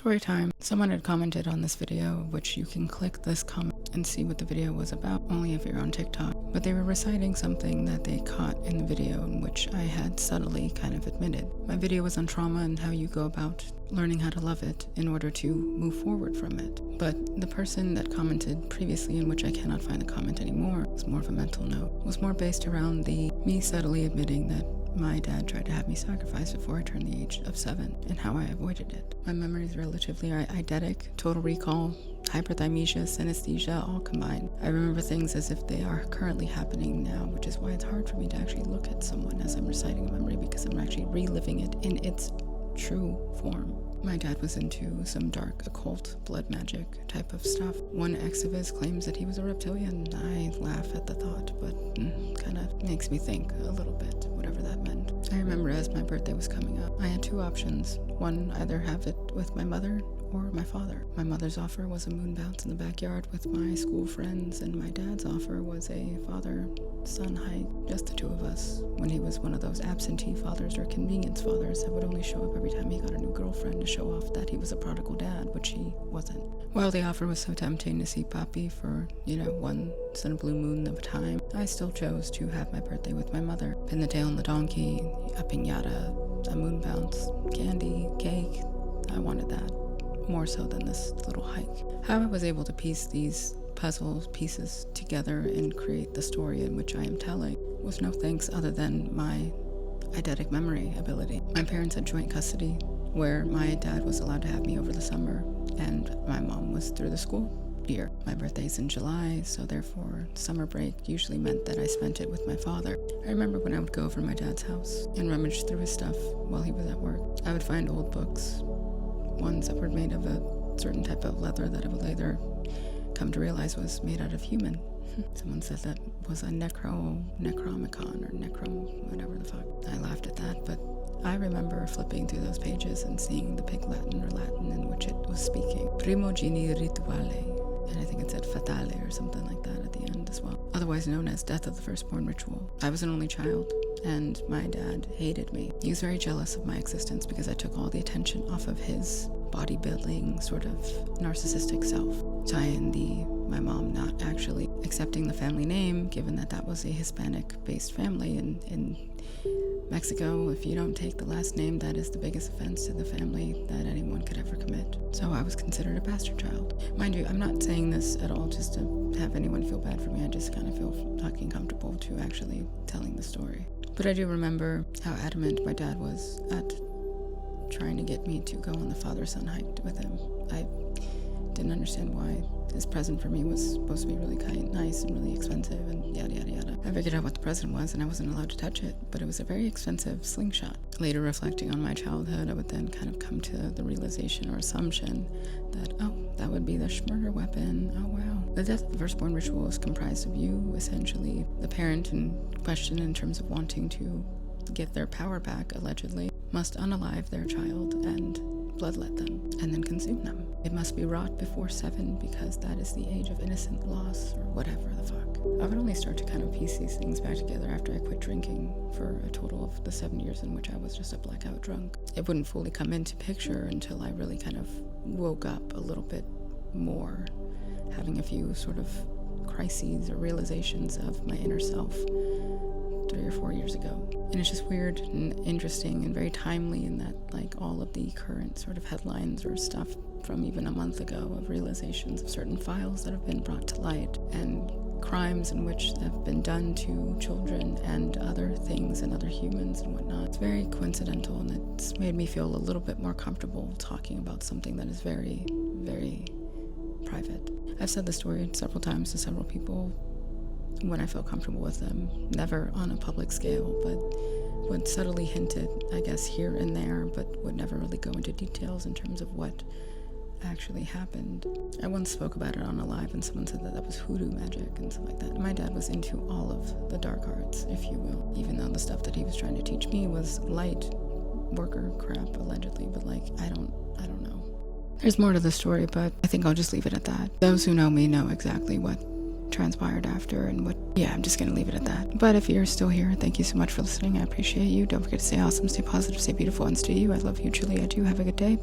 Story time. Someone had commented on this video, which you can click this comment and see what the video was about, only if you're on TikTok. But they were reciting something that they caught in the video, in which I had subtly kind of admitted. My video was on trauma and how you go about learning how to love it in order to move forward from it. But the person that commented previously, in which I cannot find the comment anymore, was more of a mental note, was more based around me subtly admitting that my dad tried to have me sacrificed before I turned the age of 7, and how I avoided it. My memory is relatively eidetic, total recall, hyperthymesia, synesthesia, all combined. I remember things as if they are currently happening now, which is why it's hard for me to actually look at someone as I'm reciting a memory, because I'm actually reliving it in its true form. My dad was into some dark occult blood magic type of stuff. One ex of his claims that he was a reptilian. I laugh at the thought, but kind of makes me think a little bit, whatever that meant. I remember as my birthday was coming up, I had two options. One, either have it with my mother or my father. My mother's offer was a moon bounce in the backyard with my school friends, and my dad's offer was a father-son hike, just the two of us, when he was one of those absentee fathers or convenience fathers that would only show up every time he got a new girlfriend to show off that he was a prodigal dad, which he wasn't. While the offer was so tempting to see Papi for, one sun blue moon of a time, I still chose to have my birthday with my mother. Pin the tail on the donkey, a piñata, a moon bounce, candy, cake. I wanted that more so than this little hike. How I was able to piece these puzzle pieces together and create the story in which I am telling was no thanks other than my eidetic memory ability. My parents had joint custody, where my dad was allowed to have me over the summer and my mom was through the school year. My birthday's in July, so therefore summer break usually meant that I spent it with my father. I remember when I would go over to my dad's house and rummage through his stuff while he was at work. I would find old books, ones that were made of a certain type of leather that I would later come to realize was made out of human. Someone said that was a necromicon or whatever the fuck. I laughed at that, but I remember flipping through those pages and seeing the Pig Latin or Latin in which it was speaking. Primogeni rituale, and I think it said fatale or something like that at the end as well. Otherwise known as death of the firstborn ritual. I was an only child, and my dad hated me. He was very jealous of my existence because I took all the attention off of his bodybuilding sort of narcissistic self. Tie in my mom not actually accepting the family name, given that that was a Hispanic-based family in Mexico. If you don't take the last name, that is the biggest offense to the family that anyone could ever commit. So I was considered a bastard child. Mind you, I'm not saying this at all just to have anyone feel bad for me. I just kind of feel fucking comfortable to actually telling the story. But I do remember how adamant my dad was at trying to get me to go on the father-son hike with him. I didn't understand why his present for me was supposed to be really nice and really expensive and yada yada yada. I figured out what the present was and I wasn't allowed to touch it, but it was a very expensive slingshot. Later, reflecting on my childhood, I would then kind of come to the realization or assumption that, that would be the Schmurder weapon. Oh wow. The death of the firstborn ritual is comprised of you, essentially, the parent in question, in terms of wanting to get their power back, allegedly, must unalive their child and bloodlet them, and then consume them. It must be wrought before 7 because that is the age of innocent loss, or whatever the fuck. I would only start to kind of piece these things back together after I quit drinking for a total of the 7 years in which I was just a blackout drunk. It wouldn't fully come into picture until I really kind of woke up a little bit more, having a few sort of crises or realizations of my inner self 3 or 4 years ago. And it's just weird and interesting and very timely in that, all of the current sort of headlines or stuff from even a month ago of realizations of certain files that have been brought to light and crimes in which have been done to children and other things and other humans and whatnot. It's very coincidental, and it's made me feel a little bit more comfortable talking about something that is very, very private. I've said the story several times to several people when I feel comfortable with them, never on a public scale, but would subtly hint it, I guess, here and there, but would never really go into details in terms of what actually happened. I once spoke about it on a live and someone said that was hoodoo magic and stuff like that. My dad was into all of the dark arts, if you will, even though the stuff that he was trying to teach me was light worker crap, allegedly, but I don't know. There's more to the story, but I think I'll just leave it at that. Those who know me know exactly what transpired after and I'm just gonna leave it at that. But if you're still here, thank you so much for listening. I appreciate you. Don't forget to stay awesome, stay positive, stay beautiful, and stay you. I love you truly. I do. Have a good day.